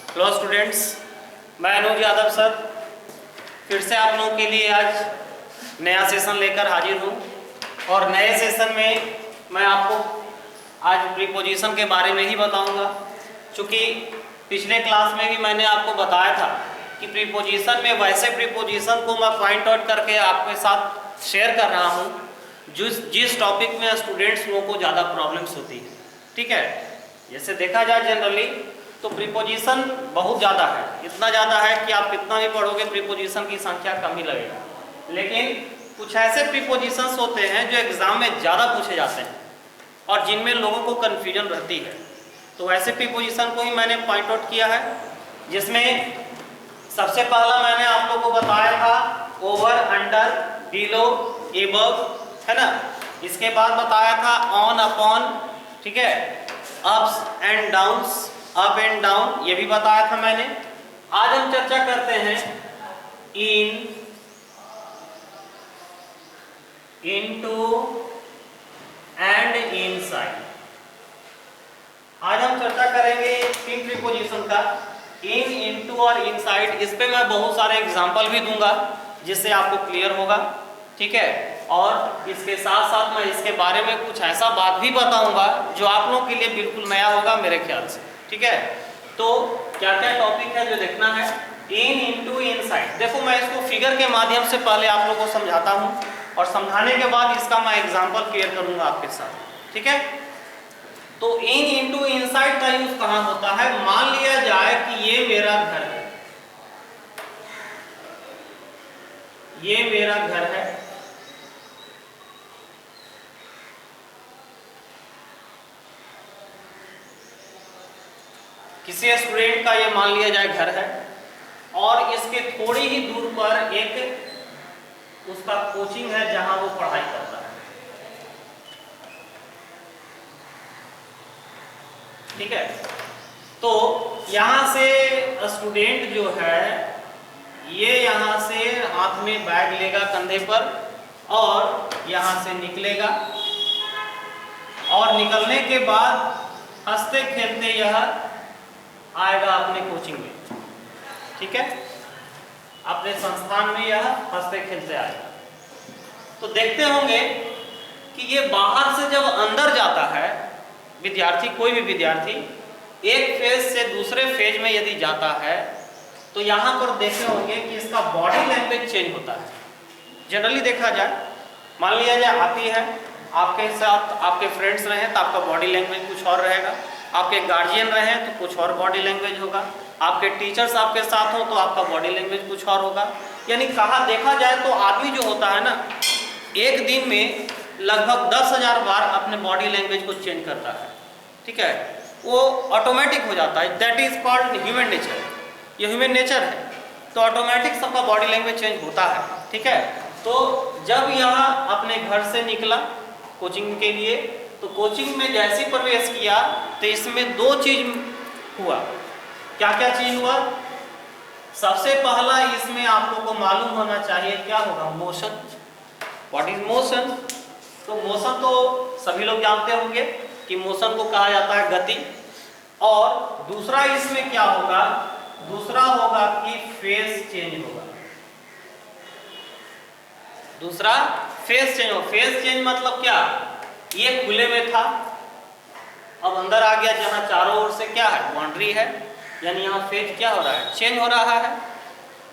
Hello students, मैं अनुज Yadav sir फिर से आप लोगों के लिए आज नया सेशन लेकर हाजिर हूँ। और नए सेशन में मैं आपको आज प्रीपोजिशन के बारे में ही बताऊंगा। चूँकि पिछले क्लास में भी मैंने आपको बताया था कि प्रीपोजिशन में वैसे प्रीपोजिशन को मैं पॉइंट आउट करके आपके साथ शेयर कर रहा हूँ जिस टॉपिक में स्टूडेंट्स लोगों को ज़्यादा प्रॉब्लम्स होती है। ठीक है, जैसे देखा जाए जनरली तो प्रीपोजिशन बहुत ज़्यादा है, इतना ज़्यादा है कि आप कितना भी पढ़ोगे प्रीपोजिशन की संख्या कम ही लगेगा। लेकिन कुछ ऐसे प्रीपोजिशंस होते हैं जो एग्ज़ाम में ज़्यादा पूछे जाते हैं और जिनमें लोगों को कन्फ्यूजन रहती है। तो ऐसे प्रीपोजिशन को ही मैंने पॉइंट आउट किया है, जिसमें सबसे पहला मैंने आप लोगों को बताया था ओवर, अंडर, बिलो, एबव, है ना। इसके बाद बताया था ऑन, अपॉन, ठीक है, ups and downs, up and down, ये भी बताया था मैंने। आज हम चर्चा करते हैं इन, इनटू एंड इनसाइड। आज हम चर्चा करेंगे तीन प्रीपोजिशन का, इन, इनटू और इनसाइड। इस पे मैं बहुत सारे एग्जांपल भी दूंगा जिससे आपको क्लियर होगा। ठीक है, और इसके साथ साथ मैं इसके बारे में कुछ ऐसा बात भी बताऊंगा जो आप लोगों के लिए बिल्कुल नया होगा मेरे ख्याल से। ठीक है, तो क्या क्या टॉपिक है जो देखना है, इन, इनटू, इनसाइड। देखो मैं इसको फिगर के माध्यम से पहले आप लोगों को समझाता हूं और समझाने के बाद इसका मैं एग्जांपल क्लियर करूंगा आपके साथ। ठीक है, तो इन, इनटू, इनसाइड का यूज कहां होता है। मान लिया जाए कि ये मेरा घर है, ये मेरा घर है, किसी स्टूडेंट का ये मान लिया जाए घर है और इसके थोड़ी ही दूर पर एक उसका कोचिंग है जहां वो पढ़ाई करता है। ठीक है, तो यहां से स्टूडेंट जो है ये यहां से हाथ में बैग लेगा कंधे पर और यहां से निकलेगा और निकलने के बाद हंसते खेलते यह आएगा अपने कोचिंग में। ठीक है, अपने संस्थान में यह हंसते खेलते आएगा। तो देखते होंगे कि ये बाहर से जब अंदर जाता है विद्यार्थी, कोई भी विद्यार्थी एक फेज से दूसरे फेज में यदि जाता है तो यहाँ पर देखे होंगे कि इसका बॉडी लैंग्वेज चेंज होता है। जनरली देखा जाए, मान लिया जाए आप ही है, आपके साथ आपके फ्रेंड्स रहे तो आपका बॉडी लैंग्वेज कुछ और रहेगा, आपके गार्जियन रहे तो कुछ और बॉडी लैंग्वेज होगा, आपके टीचर्स आपके साथ हो तो आपका बॉडी लैंग्वेज कुछ और होगा। यानी कहा देखा जाए तो आदमी जो होता है ना, एक दिन में लगभग 10,000 बार अपने बॉडी लैंग्वेज को चेंज करता है। ठीक है, वो ऑटोमेटिक हो जाता है, that is called human nature. ये ह्यूमन नेचर है, तो ऑटोमेटिक सबका बॉडी लैंग्वेज चेंज होता है। ठीक है, तो जब यहाँ अपने घर से निकला कोचिंग के लिए, तो कोचिंग में जैसे प्रवेश किया तो इसमें दो चीज हुआ। क्या क्या चीज हुआ। सबसे पहला इसमें आप लोगों को मालूम होना चाहिए क्या होगा, मोशन। What is motion. तो मोशन तो सभी लोग जानते होंगे कि मोशन को कहा जाता है गति। और दूसरा इसमें क्या होगा, दूसरा होगा कि फेस चेंज होगा। दूसरा फेस चेंज हो। फेस चेंज मतलब क्या, ये खुले में था अब अंदर आ गया जहां चारों ओर से क्या है, बाउंड्री है, यानी यहाँ फेज क्या हो रहा है, चेंज हो रहा है।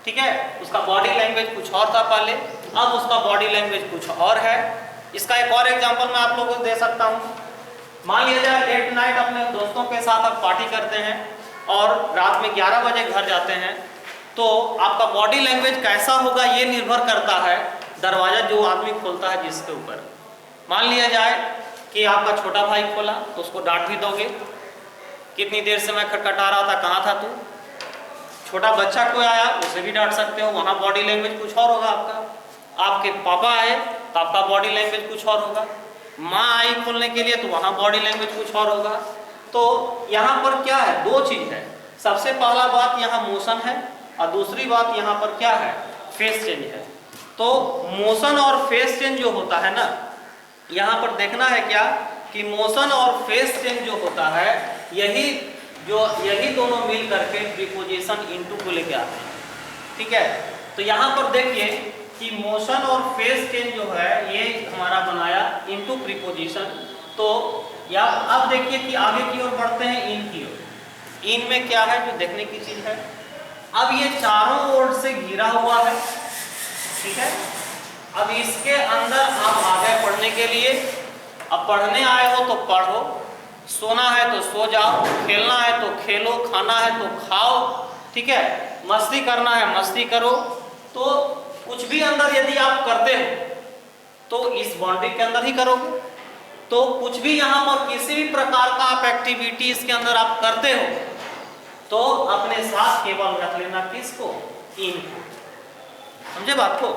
ठीक है, उसका बॉडी लैंग्वेज कुछ और था पहले, अब उसका बॉडी लैंग्वेज कुछ और है। इसका एक और एग्जांपल मैं आप लोगों को दे सकता हूँ। मान लिया जाए लेट नाइट अपने दोस्तों के साथ आप पार्टी करते हैं और रात में 11 बजे घर जाते हैं, तो आपका बॉडी लैंग्वेज कैसा होगा ये निर्भर करता है दरवाजा जो आदमी खोलता है जिसके ऊपर। मान लिया जाए कि आपका छोटा भाई खोला तो उसको डांट भी दोगे, कितनी देर से मैं खटखटा रहा था, कहाँ था तू। छोटा बच्चा कोई आया उसे भी डांट सकते हो, वहाँ बॉडी लैंग्वेज कुछ और होगा आपका। आपके पापा आए तो आपका बॉडी लैंग्वेज कुछ और होगा। माँ आई खोलने के लिए तो वहाँ बॉडी लैंग्वेज कुछ और होगा। तो यहाँ पर क्या है, दो चीज़ है। सबसे पहला बात यहाँ मोशन है और दूसरी बात यहाँ पर क्या है, फेस चेंज है। तो मोशन और फेस चेंज जो होता है ना, यहाँ पर देखना है क्या कि मोशन और फेस चेंज जो होता है यही जो यही दोनों मिल करके प्रीपोजिशन इनटू को लेके आते हैं। ठीक है, तो यहाँ पर देखिए कि मोशन और फेज चेंज जो है ये हमारा बनाया इनटू प्रीपोजिशन। तो या अब देखिए कि आगे की ओर बढ़ते हैं इन की ओर। इन में क्या है जो देखने की चीज है, अब ये चारों ओर से घिरा हुआ है। ठीक है, अब इसके अंदर आप आ गए पढ़ने के लिए। अब पढ़ने आए हो तो पढ़ो, सोना है तो सो जाओ, खेलना है तो खेलो, खाना है तो खाओ। ठीक है, मस्ती करना है मस्ती करो। तो कुछ भी अंदर यदि आप करते हो तो इस बाउंड्री के अंदर ही करोगे। तो कुछ भी यहाँ पर किसी भी प्रकार का आप एक्टिविटी इसके अंदर आप करते हो तो अपने साथ केवल रख लेना किसको, इन को। समझे बात को,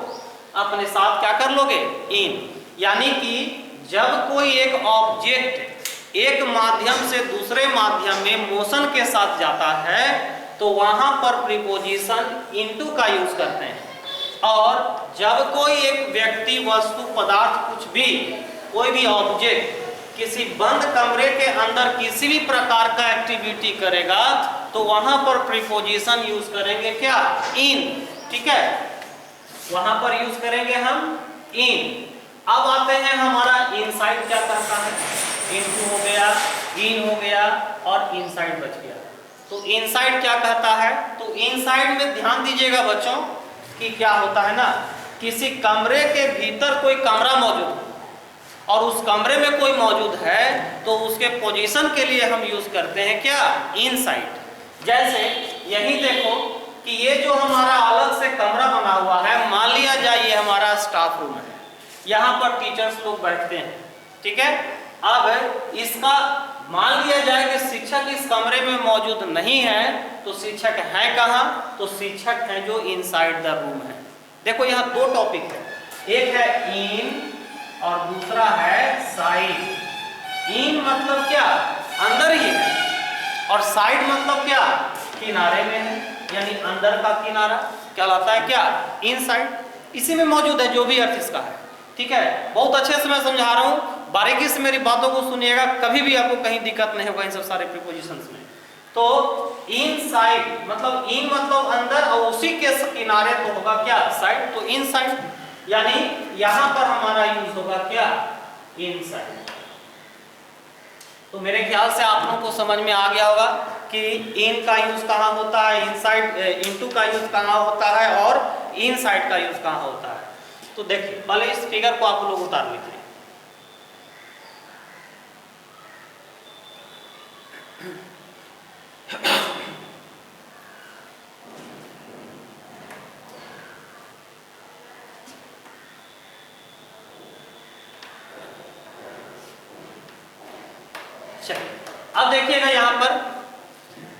अपने साथ क्या कर लोगे, इन। यानी कि जब कोई एक ऑब्जेक्ट एक माध्यम से दूसरे माध्यम में मोशन के साथ जाता है तो वहां पर प्रीपोजिशन इनटू का यूज करते हैं। और जब कोई एक व्यक्ति, वस्तु, पदार्थ, कुछ भी, कोई भी ऑब्जेक्ट किसी बंद कमरे के अंदर किसी भी प्रकार का एक्टिविटी करेगा तो वहां पर प्रीपोजिशन यूज करेंगे क्या, इन। ठीक है, वहां पर यूज करेंगे हम इन। अब आते हैं हमारा इनसाइड क्या करता है, इनटू हो गया, इन हो गया और इनसाइड बच गया। तो इनसाइड क्या कहता है, तो इनसाइड में ध्यान दीजिएगा बच्चों कि क्या होता है ना, किसी कमरे के भीतर कोई कमरा मौजूद और उस कमरे में कोई मौजूद है तो उसके पोजीशन के लिए हम यूज करते हैं क्या, इनसाइड। जैसे यही देखो कि ये जो हमारा अलग से कमरा बना हुआ है, मान लिया जाए ये हमारा स्टाफ रूम है, यहाँ पर टीचर्स लोग बैठते हैं। ठीक है, अब इसका मान लिया जाए कि शिक्षक इस कमरे में मौजूद नहीं है तो शिक्षक है कहाँ, तो शिक्षक है जो इनसाइड द रूम है। देखो यहाँ दो टॉपिक है, एक है इन और दूसरा है साइड। इन मतलब क्या, अंदर ही है, और साइड मतलब क्या, किनारे में है, यानी अंदर का किनारा कहलाता है क्या, इनसाइड। इसी में मौजूद है जो भी अर्थ इसका है। ठीक है, बहुत अच्छे से मैं समझा रहा हूँ, बारीकी से मेरी बातों को सुनिएगा, कभी भी आपको कहीं दिक्कत नहीं होगा इन सब सारे प्रीपोजिशंस में। तो इनसाइड मतलब इन मतलब अंदर और उसी के किनारे तो होगा क्या, साइड। तो इनसाइड यानी यहां पर हमारा यूज होगा क्या, इनसाइड। तो मेरे ख्याल से आप लोगों को समझ में आ गया होगा कि इन का यूज कहाँ होता है, इनसाइड, इनटू का यूज कहाँ होता है और इनसाइड का यूज कहाँ होता है। तो देखिए पहले इस फिगर को आप लोग उतार लीजिए। अब देखिएगा यहाँ पर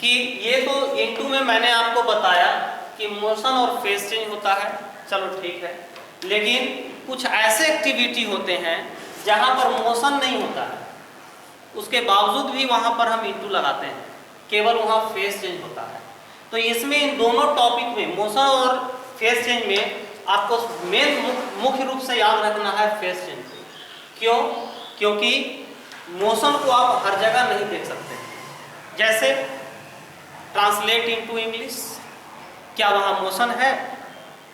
कि ये तो इनटू में मैंने आपको बताया कि मोशन और फेज चेंज होता है, चलो ठीक है। लेकिन कुछ ऐसे एक्टिविटी होते हैं जहाँ पर मोशन नहीं होता है, उसके बावजूद भी वहाँ पर हम इनटू लगाते हैं, केवल वहाँ फेज चेंज होता है। तो इसमें इन दोनों टॉपिक में, मोशन और फेज चेंज में, आपको मेन मुख्य रूप से याद रखना है फेज चेंज। क्यों? क्योंकि मोशन को आप हर जगह नहीं देख सकते। जैसे ट्रांसलेट इनटू इंग्लिश, क्या वहाँ मोशन है?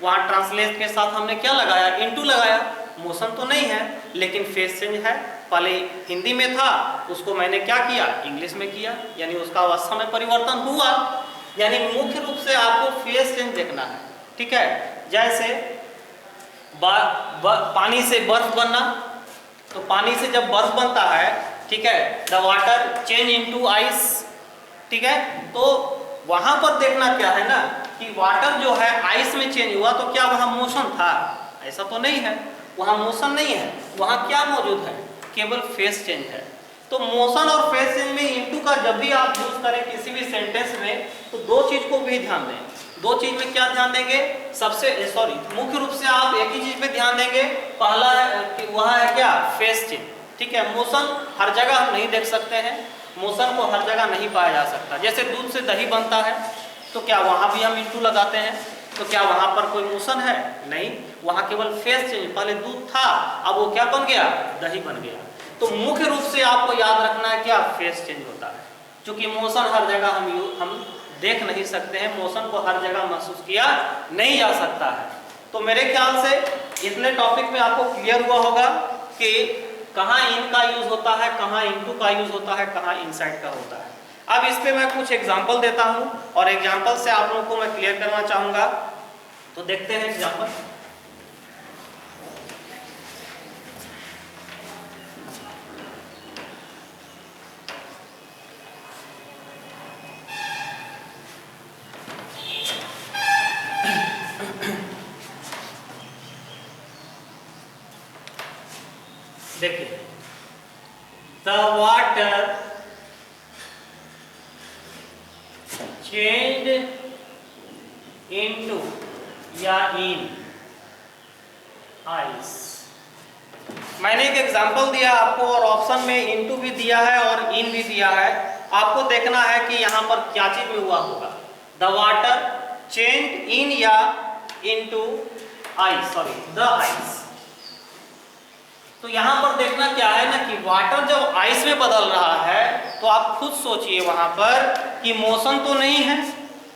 वहाँ ट्रांसलेट के साथ हमने क्या लगाया, इनटू लगाया, मोशन तो नहीं है लेकिन फेज चेंज है। पहले हिंदी में था, उसको मैंने क्या किया, इंग्लिश में किया, यानी उसका अवस्था में परिवर्तन हुआ। यानी मुख्य रूप से आपको फेज चेंज देखना है। ठीक है, जैसे पानी से बर्फ बनना, तो पानी से जब बर्फ बनता है, ठीक है, the water change into ice. ठीक है, तो वहां पर देखना क्या है ना कि वाटर जो है आइस में चेंज हुआ, तो क्या वहां मोशन था? ऐसा तो नहीं है, वहां मोशन नहीं है, वहां क्या मौजूद है, केवल फेज चेंज है। तो मोशन और फेज चेंज में इनटू का जब भी आप यूज करें किसी भी सेंटेंस में, तो दो चीज को भी ध्यान दें। दो चीज में क्या ध्यान देंगे, मुख्य रूप से आप एक ही चीज पे ध्यान देंगे। पहला है वह है क्या, फेज चेंज। ठीक है, मोशन हर जगह हम नहीं देख सकते हैं, मोशन को हर जगह नहीं पाया जा सकता। जैसे दूध से दही बनता है, तो क्या वहां भी हम इनटू लगाते हैं? तो क्या वहां पर कोई मोशन है? नहीं, वहां केवल फेज चेंज। पहले दूध था, अब वो क्या बन गया, दही बन गया। तो मुख्य रूप से आपको याद रखना है क्या, फेज चेंज होता है। क्योंकि मोशन हर जगह हम देख नहीं सकते हैं, मोशन को हर जगह महसूस किया नहीं जा सकता है। तो मेरे ख्याल से इतने टॉपिक में आपको क्लियर हुआ होगा कि कहाँ इन का यूज होता है, कहाँ इनटू का यूज होता है, कहाँ इनसाइड का होता है। अब इस पे मैं कुछ एग्जांपल देता हूं और एग्जांपल से आप लोगों को मैं क्लियर करना चाहूंगा। तो देखते हैं एग्जांपल। देखिए, द वाटर चेंज इनटू या इन आइस। मैंने एक एग्जांपल दिया आपको और ऑप्शन में इनटू भी दिया है और इन भी दिया है। आपको देखना है कि यहाँ पर क्या चीज में हुआ होगा। द वाटर चेंज इन या into ice, sorry the ice. तो यहाँ पर देखना क्या है ना कि वाटर जब आइस में बदल रहा है तो आप खुद सोचिए वहां पर कि मोशन तो नहीं है,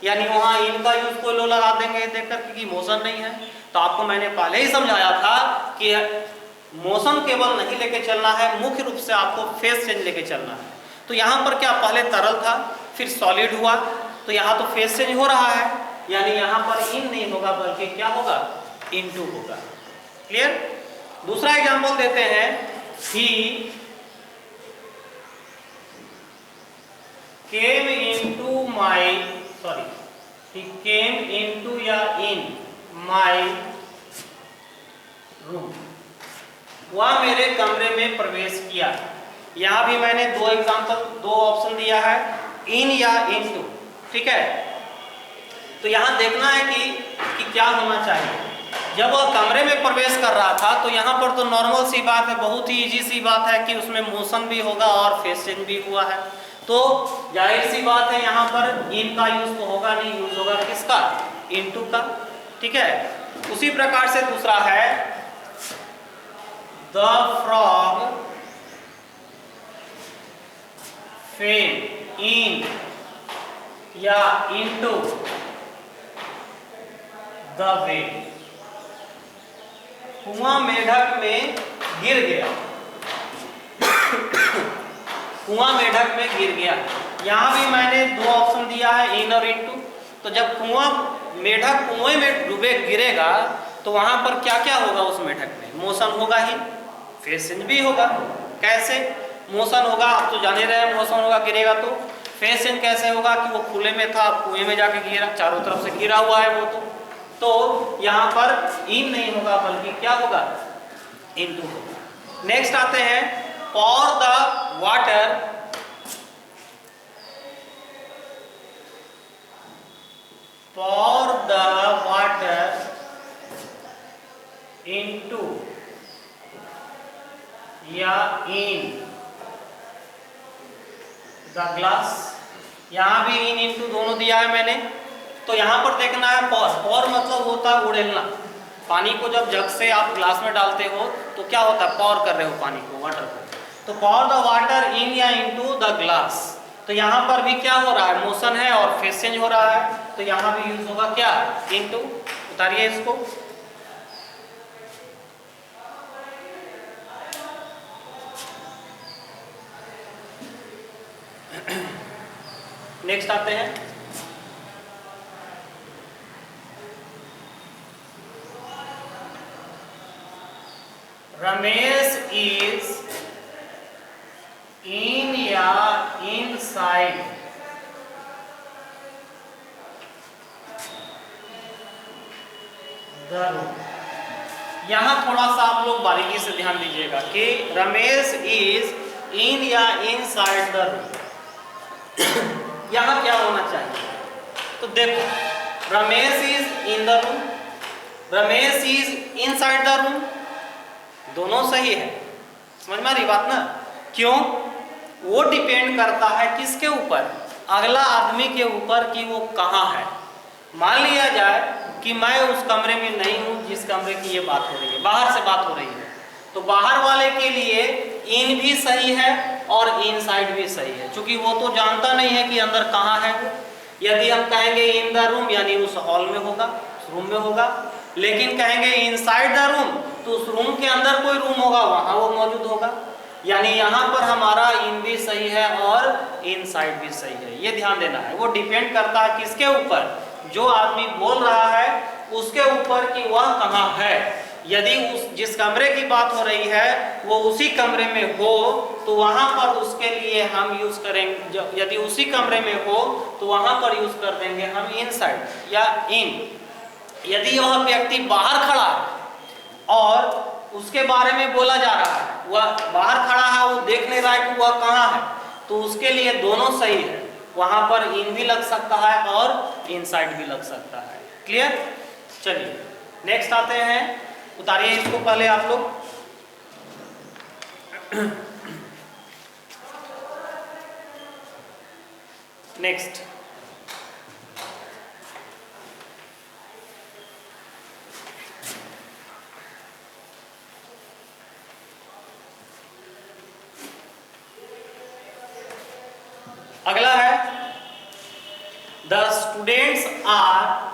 यानी वहां इनका यूज कोई लोग लगा देंगे देखकर कि मोशन नहीं है। तो आपको मैंने पहले ही समझाया था कि मोशन केवल नहीं लेके चलना है, मुख्य रूप से आपको फेस चेंज लेके चलना है। तो यहाँ पर क्या पहले तरल था फिर सॉलिड हुआ, तो यहाँ तो फेस चेंज हो रहा है, यानी यहाँ पर इन नहीं होगा बल्कि क्या होगा, इनटू होगा। क्लियर? दूसरा एग्जांपल देते हैं। He came into my, sorry he came into या इन माई रूम, वह मेरे कमरे में प्रवेश किया। यहां भी मैंने दो एग्जांपल, दो ऑप्शन दिया है, इन या इनटू। ठीक है, तो यहां देखना है कि क्या होना चाहिए। जब वह कमरे में प्रवेश कर रहा था तो यहाँ पर तो नॉर्मल सी बात है, बहुत ही इजी सी बात है कि उसमें मोशन भी होगा और फेस चेंज भी हुआ है। तो जाहिर सी बात है यहाँ पर इन का यूज तो होगा नहीं, यूज होगा किसका, इनटू का। ठीक है, उसी प्रकार से दूसरा है द फ्रॉग फेल इन या इनटू द वेल, कुआं मेढक में गिर गया। कुआं मेढक में गिर गया, यहाँ भी मैंने दो ऑप्शन दिया है, इन और इनटू। तो जब कुआं मेढक कुएं में डूबे गिरेगा तो वहां पर क्या क्या होगा, उस मेढक में मोशन होगा ही, फेस चेंज भी होगा। कैसे मोशन होगा, आप तो जाने रहे हैं मोशन होगा गिरेगा तो। फेस चेंज कैसे होगा कि वो खुले में था, कुएं में जाके गिरा, चारों तरफ से गिरा हुआ है वो तो यहाँ पर इन नहीं होगा बल्कि क्या होगा, इनटू होगा। नेक्स्ट आते हैं, पॉर द वाटर इनटू या इन द ग्लास। यहाँ भी इन इनटू दोनों दिया है मैंने। तो यहाँ पर देखना है पॉर, पॉर मतलब होता है उड़ेलना। पानी को जब जग से आप ग्लास में डालते हो तो क्या होता है, पॉर कर रहे हो पानी को, वाटर को। तो पॉर द वाटर इन या इनटू द ग्लास, तो यहाँ पर भी क्या हो रहा है, मोशन है और फेस चेंज हो रहा है, तो यहाँ भी यूज होगा क्या, इनटू। उतारिए इसको। नेक्स्ट आते हैं, रमेश इज इन या इनसाइड द रूम। यहां थोड़ा सा आप लोग बारीकी से ध्यान दीजिएगा कि रमेश इज इन या इनसाइड द रूम, यहां क्या होना चाहिए। तो देखो, Ramesh is in the room, Ramesh is inside the room, दोनों सही है। समझ में आ रही बात ना। क्यों, वो डिपेंड करता है किसके ऊपर, अगला आदमी के ऊपर कि वो कहाँ है। मान लिया जाए कि मैं उस कमरे में नहीं हूँ जिस कमरे की ये बात हो रही है, बाहर से बात हो रही है, तो बाहर वाले के लिए इन भी सही है और इनसाइड भी सही है, क्योंकि वो तो जानता नहीं है कि अंदर कहाँ है वो। यदि हम कहेंगे इन द रूम यानी उस हॉल में होगा, उस रूम में होगा, लेकिन कहेंगे इनसाइड द रूम तो उस रूम के अंदर कोई रूम होगा, वहां वो मौजूद होगा। यानी यहाँ पर हमारा इन भी सही है और इनसाइड भी सही है, ये ध्यान देना है। वो डिपेंड करता है किसके ऊपर, जो आदमी बोल रहा है उसके ऊपर कि वह कहाँ है। यदि उस जिस कमरे की बात हो रही है वो उसी कमरे में हो तो वहां पर उसके लिए हम यूज करेंगे, यदि उसी कमरे में हो तो वहां पर यूज कर देंगे हम इनसाइड या इन। यदि वह व्यक्ति बाहर खड़ा है और उसके बारे में बोला जा रहा है, वह बाहर खड़ा है, वो देख नहीं रहा है कि वह कहाँ है, तो उसके लिए दोनों सही है। वहां पर इन भी लग सकता है और इनसाइड भी लग सकता है। क्लियर? चलिए नेक्स्ट आते हैं, उतारिए इसको पहले आप लोग। नेक्स्ट अगला है the students are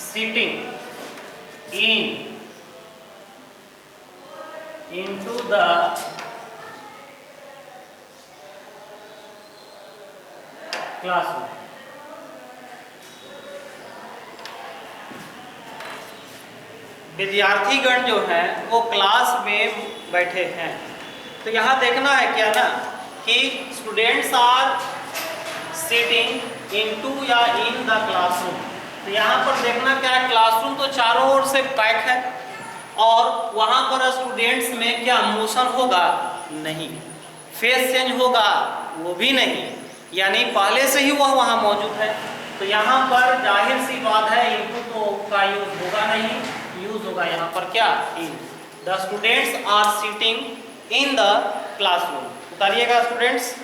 sitting into the classroom। विद्यार्थीगण जो हैं वो क्लास में बैठे हैं। तो यहाँ देखना है क्या ना कि स्टूडेंट्स आर सिटिंग इनटू या इन द क्लासरूम। तो यहाँ पर देखना क्या है, क्लासरूम तो चारों ओर से पैक है और वहाँ पर स्टूडेंट्स में क्या मोशन होगा? नहीं। फेस चेंज होगा? वो भी नहीं, यानी पहले से ही वह वहाँ मौजूद है। तो यहाँ पर जाहिर सी बात है इनटू तो का यूज होगा नहीं, यूज होगा यहाँ पर क्या? In. The students are sitting in the classroom. उतारिएगा स्टूडेंट्स।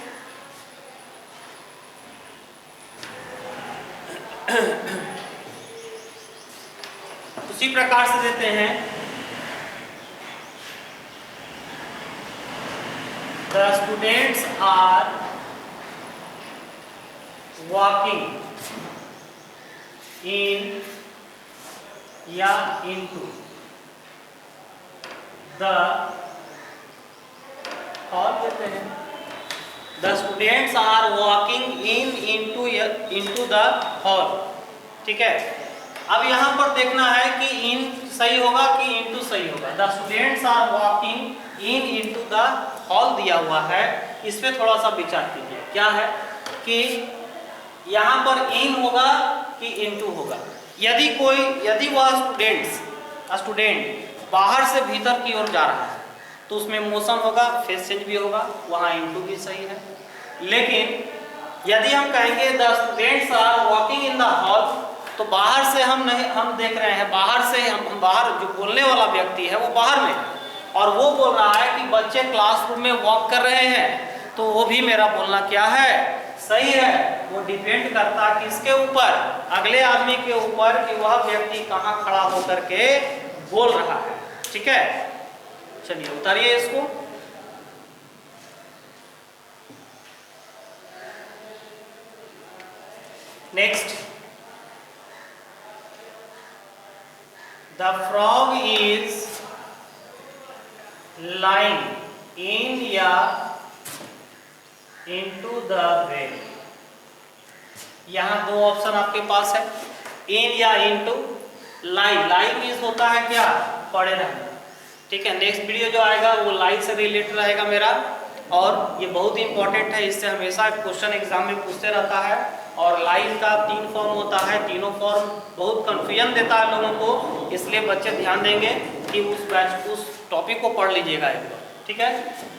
उसी प्रकार से देते हैं the students are walking in या इनटू द हॉल देते हैं। The students are walking into the hall. ठीक है, अब यहाँ पर देखना है कि इन सही होगा कि इनटू सही होगा। The students are walking into the hall दिया हुआ है, इस पे थोड़ा सा विचार कीजिए। क्या है कि यहाँ पर इन होगा कि इनटू होगा। यदि वह स्टूडेंट बाहर से भीतर की ओर जा रहा है तो उसमें मोशन होगा, फेस चेंज भी होगा, वहाँ इनटू भी सही है। लेकिन यदि हम कहेंगे the students are walking in the hall, तो बाहर से हम देख रहे हैं, बाहर जो बोलने वाला व्यक्ति है वो बाहर में है और वो बोल रहा है कि बच्चे क्लासरूम में वॉक कर रहे हैं, तो वो भी मेरा बोलना क्या है? सही है। वो डिपेंड करता है किसके ऊपर? अगले आदमी के ऊपर कि वह व्यक्ति कहाँ खड़ा होकर के बोल रहा है। ठीक है, चलिए उतारिए इसको। Next, the frog is lying in या इनटू द वेल। यहाँ दो ऑप्शन आपके पास है, इन या इनटू। लाइंग मीन्स होता है क्या? पड़े रहना। ठीक है, नेक्स्ट वीडियो जो आएगा वो लाइव से रिलेटेड रहेगा मेरा, और ये बहुत इंपॉर्टेंट है, इससे हमेशा क्वेश्चन एग्जाम में पूछते रहता है। और लाइव का 3 फॉर्म होता है, तीनों फॉर्म बहुत कंफ्यूजन देता है लोगों को, इसलिए बच्चे ध्यान देंगे कि उस टॉपिक को पढ़ लीजिएगा एक बार। ठीक है,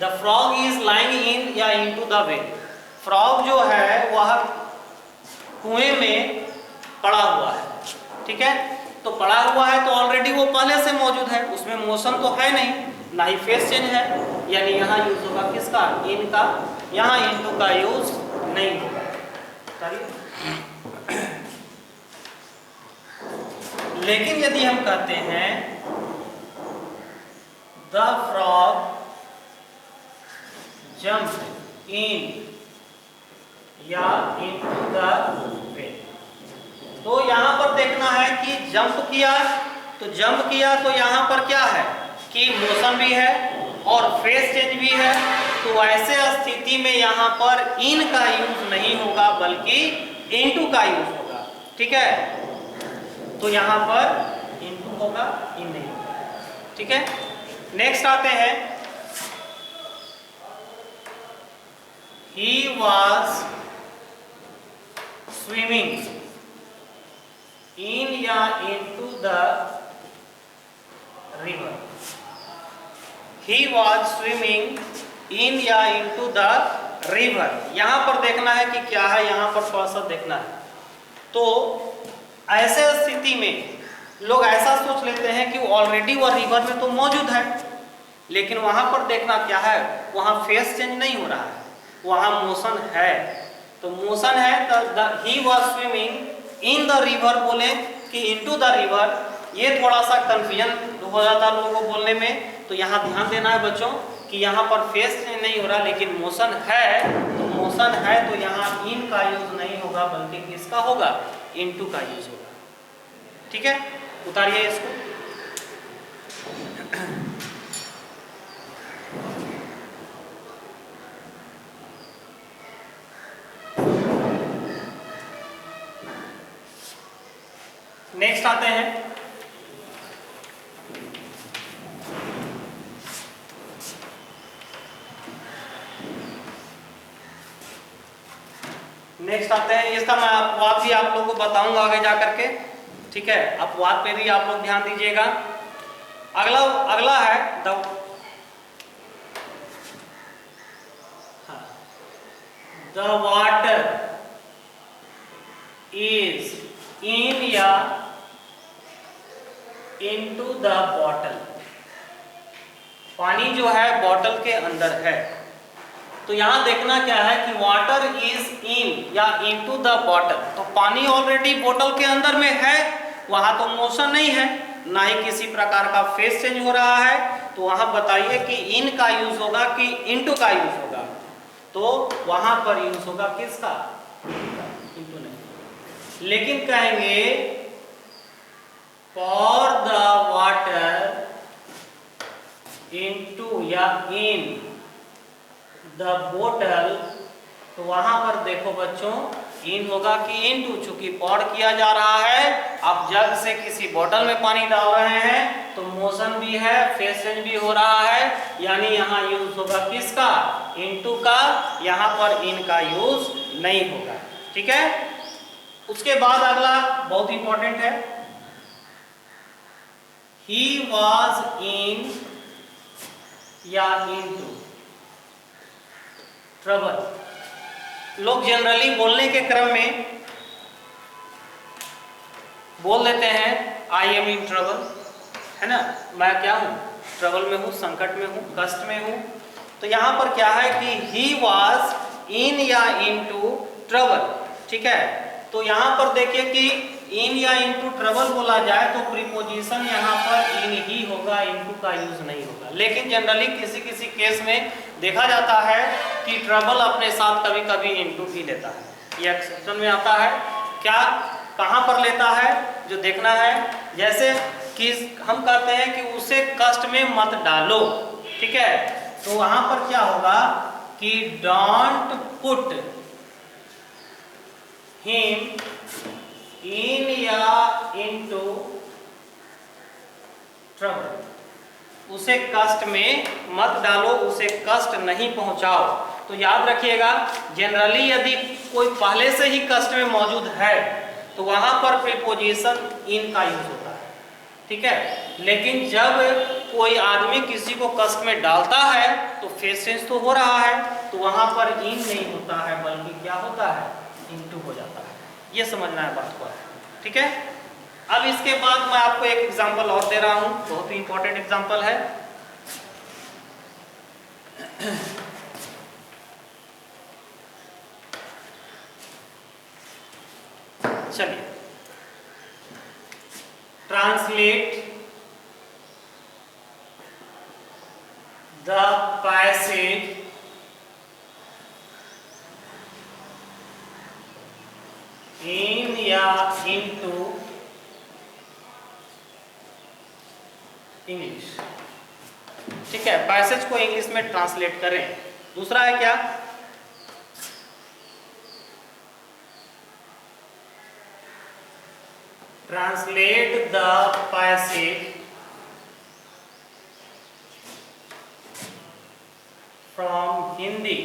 the frog is lying in या इनटू द वेल। फ्रॉग जो है वह कुएं में पड़ा हुआ है। ठीक है, तो पड़ा हुआ है तो ऑलरेडी वो पहले से मौजूद है, उसमें मोशन तो है नहीं, ना ही फेस चेंज है, यानी यहाँ यूज होगा किसका? इन का। यहाँ इनटू का यूज नहीं होगा। लेकिन यदि हम कहते हैं द फ्रॉग जंप इन या इनटू द वेल, तो यहां पर देखना है कि जंप किया, तो जंप किया तो यहां पर क्या है कि मोशन भी है और फेस चेंज भी है, तो ऐसे स्थिति में यहां पर इन का यूज नहीं होगा बल्कि इनटू का यूज होगा। ठीक है, तो यहां पर इनटू होगा, इन नहीं होगा। ठीक है, नेक्स्ट आते हैं, ही वाज स्विमिंग इन या into the river. He was swimming in या इनटू द रिवर, यहां पर देखना है कि क्या है, यहां पर थोड़ा सा देखना है। तो ऐसे स्थिति में लोग ऐसा सोच लेते हैं कि ऑलरेडी वह रिवर में तो मौजूद है, लेकिन वहां पर देखना क्या है, वहां फेस चेंज नहीं हो रहा है, वहां मोशन है। तो मोशन है तो he was swimming in the river बोले कि इनटू द रिवर, ये थोड़ा सा कंफ्यूजन हो जाता है लोगों को बोलने में। तो यहाँ ध्यान देना है बच्चों कि यहाँ पर फेस नहीं हो रहा लेकिन मोशन है, तो मोशन है तो यहाँ इन का यूज नहीं होगा बल्कि किसका होगा, इनटू का यूज होगा। ठीक है, उतारिए इसको। नेक्स्ट आते हैं, इसका मैं अपवाद भी आप लोगों को बताऊंगा आगे जा करके। ठीक है, अपवाद पे भी आप लोग ध्यान दीजिएगा। अगला है द वाटर इज इन या इनटू द बॉटल, पानी जो है बॉटल के अंदर है। तो यहां देखना क्या है कि वाटर इज इन या इनटू द बॉटल, तो पानी ऑलरेडी बोतल के अंदर में है, वहां तो मोशन नहीं है, ना ही किसी प्रकार का फेस चेंज हो रहा है। तो वहां बताइए कि इन का यूज होगा कि इनटू का यूज होगा, तो वहां पर यूज होगा किसका, इनटू नहीं। लेकिन कहेंगे फॉर द वाटर इनटू या इन द बोतल, तो वहां पर देखो बच्चों इन होगा कि इनटू, चूंकि पॉर किया जा रहा है, आप जग से किसी बोतल में पानी डाल रहे हैं तो मोशन भी है, फेस चेंज भी हो रहा है, यानी यहाँ यूज होगा किसका, इनटू का, यहाँ पर इन का यूज नहीं होगा। ठीक है, उसके बाद अगला बहुत इंपॉर्टेंट है, ही वॉज इन या इनटू ट्रबल। लोग जनरली बोलने के क्रम में बोल देते हैं आई एम इन ट्रबल, है ना, मैं क्या हूं, ट्रबल में हूं, संकट में हूं, कष्ट में हूं। तो यहां पर क्या है कि ही वॉज इन या इनटू ट्रबल। ठीक है, तो यहां पर देखिए कि इन या इनटू ट्रबल बोला जाए तो प्रीपोजिशन यहाँ पर इन ही होगा, इनटू का यूज नहीं होगा। लेकिन जनरली किसी किसी केस में देखा जाता है कि ट्रबल अपने साथ कभी कभी इनटू भी लेता है, ये एक्सेप्शन में आता है। क्या, कहाँ पर लेता है, जो देखना है, जैसे कि हम कहते हैं कि उसे कष्ट में मत डालो। ठीक है, तो वहां पर क्या होगा कि डोंट पुट हिम इन या इनटू ट्रबल, उसे कष्ट में मत डालो, उसे कष्ट नहीं पहुंचाओ। तो याद रखिएगा जनरली यदि कोई पहले से ही कष्ट में मौजूद है तो वहां पर प्रीपोजिशन इन का यूज होता है। ठीक है, लेकिन जब कोई आदमी किसी को कष्ट में डालता है तो फेस चेंज तो हो रहा है, तो वहां पर इन नहीं होता है बल्कि क्या होता है, इनटू हो जाता है। ये समझना है बात को। ठीक है, अब इसके बाद मैं आपको एक एग्जांपल और दे रहा हूं, बहुत ही इंपॉर्टेंट एग्जांपल है। चलिए, translate the passage in या into इंग्लिश। ठीक है, पैसेज को इंग्लिश में ट्रांसलेट करें। दूसरा है क्या, translate the passage from Hindi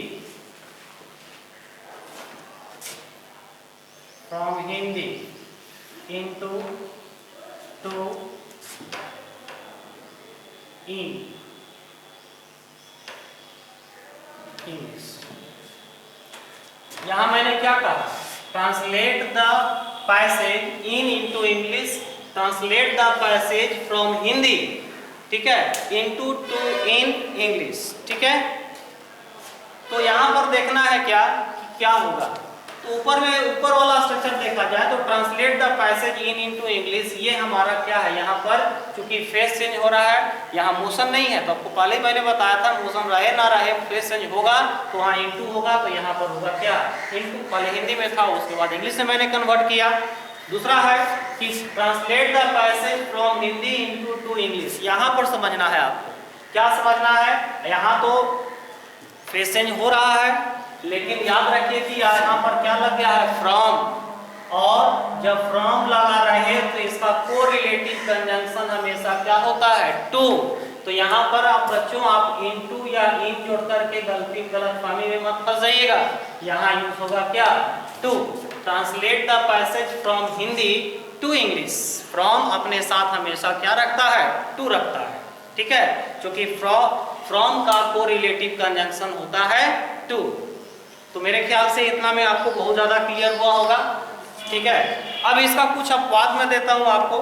into to English. यहां मैंने क्या कहा, translate the passage in into English, translate the passage from Hindi, ठीक है, इनटू टू इन इंग्लिश। ठीक है, तो यहां पर देखना है क्या कि क्या होगा। तो ऊपर वाला स्ट्रक्चर देखा जाए तो translate the passage in into English, ये हमारा क्या है, यहाँ पर चूंकि फेस चेंज हो रहा है, यहाँ मोशन नहीं है, तो आपको पहले ही मैंने बताया था मोशन रहे ना रहे फेस चेंज होगा, तो वहाँ इनटू होगा, तो यहाँ पर होगा क्या इनटू। पहले हिंदी में था, उसके बाद इंग्लिश में मैंने कन्वर्ट किया। दूसरा है कि translate the passage from Hindi into two English. यहाँ पर समझना है आपको, क्या समझना है, यहाँ तो फेस चेंज हो रहा है, लेकिन याद रखिए कि यहाँ पर क्या लग गया है, फ्रॉम, और जब फ्रॉम लगा रहे तो इसका कोरिलेटिव कंजंक्शन हमेशा क्या होता है, टू। तो यहाँ पर आप बच्चों आप इनटू या इन जोड़ करके गलतफहमी में मत फंस जाइएगा, यहाँ यूज होगा क्या, to. Translate the passage from Hindi to English, from अपने साथ हमेशा क्या रखता है, टू रखता है। ठीक है, क्योंकि फ्रॉम का कोरिलेटिव कंजंक्शन होता है टू। तो मेरे ख्याल से इतना में आपको बहुत ज्यादा क्लियर हुआ होगा। ठीक है, अब इसका कुछ अपवाद मैं देता हूं आपको।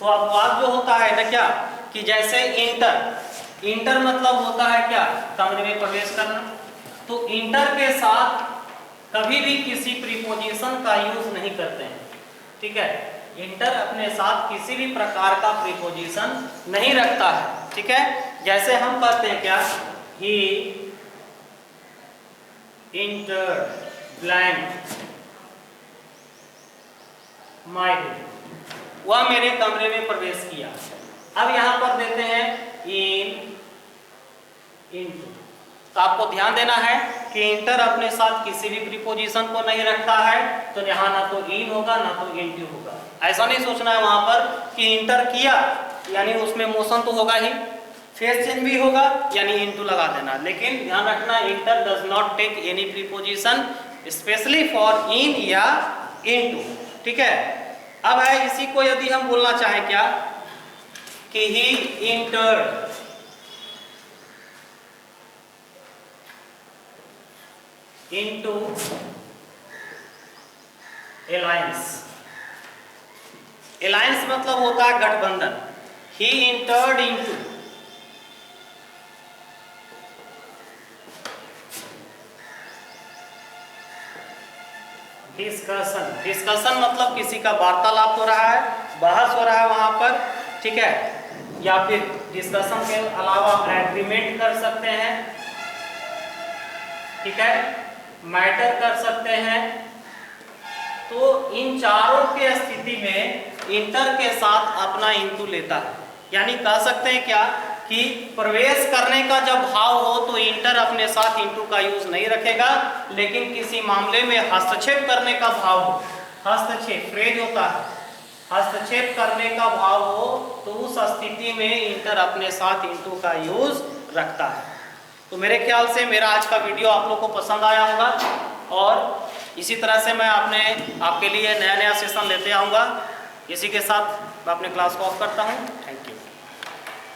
तो अपवाद जो होता है ना क्या, कि जैसे इंटर मतलब होता है क्या, कमरे में प्रवेश करना। तो इंटर के साथ कभी भी किसी प्रीपोजिशन का यूज नहीं करते हैं। ठीक है, इंटर अपने साथ किसी भी प्रकार का प्रीपोजिशन नहीं रखता है। ठीक है, जैसे हम कहते हैं क्या, ही entered blank my room, वह मेरे कमरे में प्रवेश किया। अब यहाँ पर देते हैं into। तो आपको ध्यान देना है कि इंटर अपने साथ किसी भी प्रीपोजिशन को नहीं रखता है, तो यहाँ ना तो इन होगा ना तो into होगा। ऐसा नहीं सोचना है वहां पर कि इंटर किया यानी उसमें मोशन तो होगा ही, फेस चेंज भी होगा यानी इनटू लगा देना। लेकिन ध्यान रखना, enter does not take any preposition specially for in या इनटू। ठीक है, अब है इसी को यदि हम बोलना चाहें क्या, कि ही इंटर्ड इनटू एलायंस। एलायंस मतलब होता है गठबंधन। ही इंटर्ड इनटू, डिस्कशन मतलब किसी का वार्तालाप हो रहा है, बहस हो रहा है वहां पर। ठीक है, या फिर डिस्कशन के अलावा एग्रीमेंट कर सकते हैं। ठीक है, मैटर कर सकते हैं। तो इन चारों के स्थिति में इंटर के साथ अपना इनटू लेता है। यानी कह सकते हैं क्या कि प्रवेश करने का जब भाव हो तो इंटर अपने साथ इनटू का यूज नहीं रखेगा, लेकिन किसी मामले में हस्तक्षेप करने का भाव हो, हस्तक्षेप फ्रेज होता है, हस्तक्षेप करने का भाव हो तो उस स्थिति में इंटर अपने साथ इनटू का यूज रखता है। तो मेरे ख्याल से मेरा आज का वीडियो आप लोग को पसंद आया होगा, और इसी तरह से मैं आपके लिए नया सेशन लेते आऊँगा। इसी के साथ मैं अपने क्लास को ऑफ करता हूँ।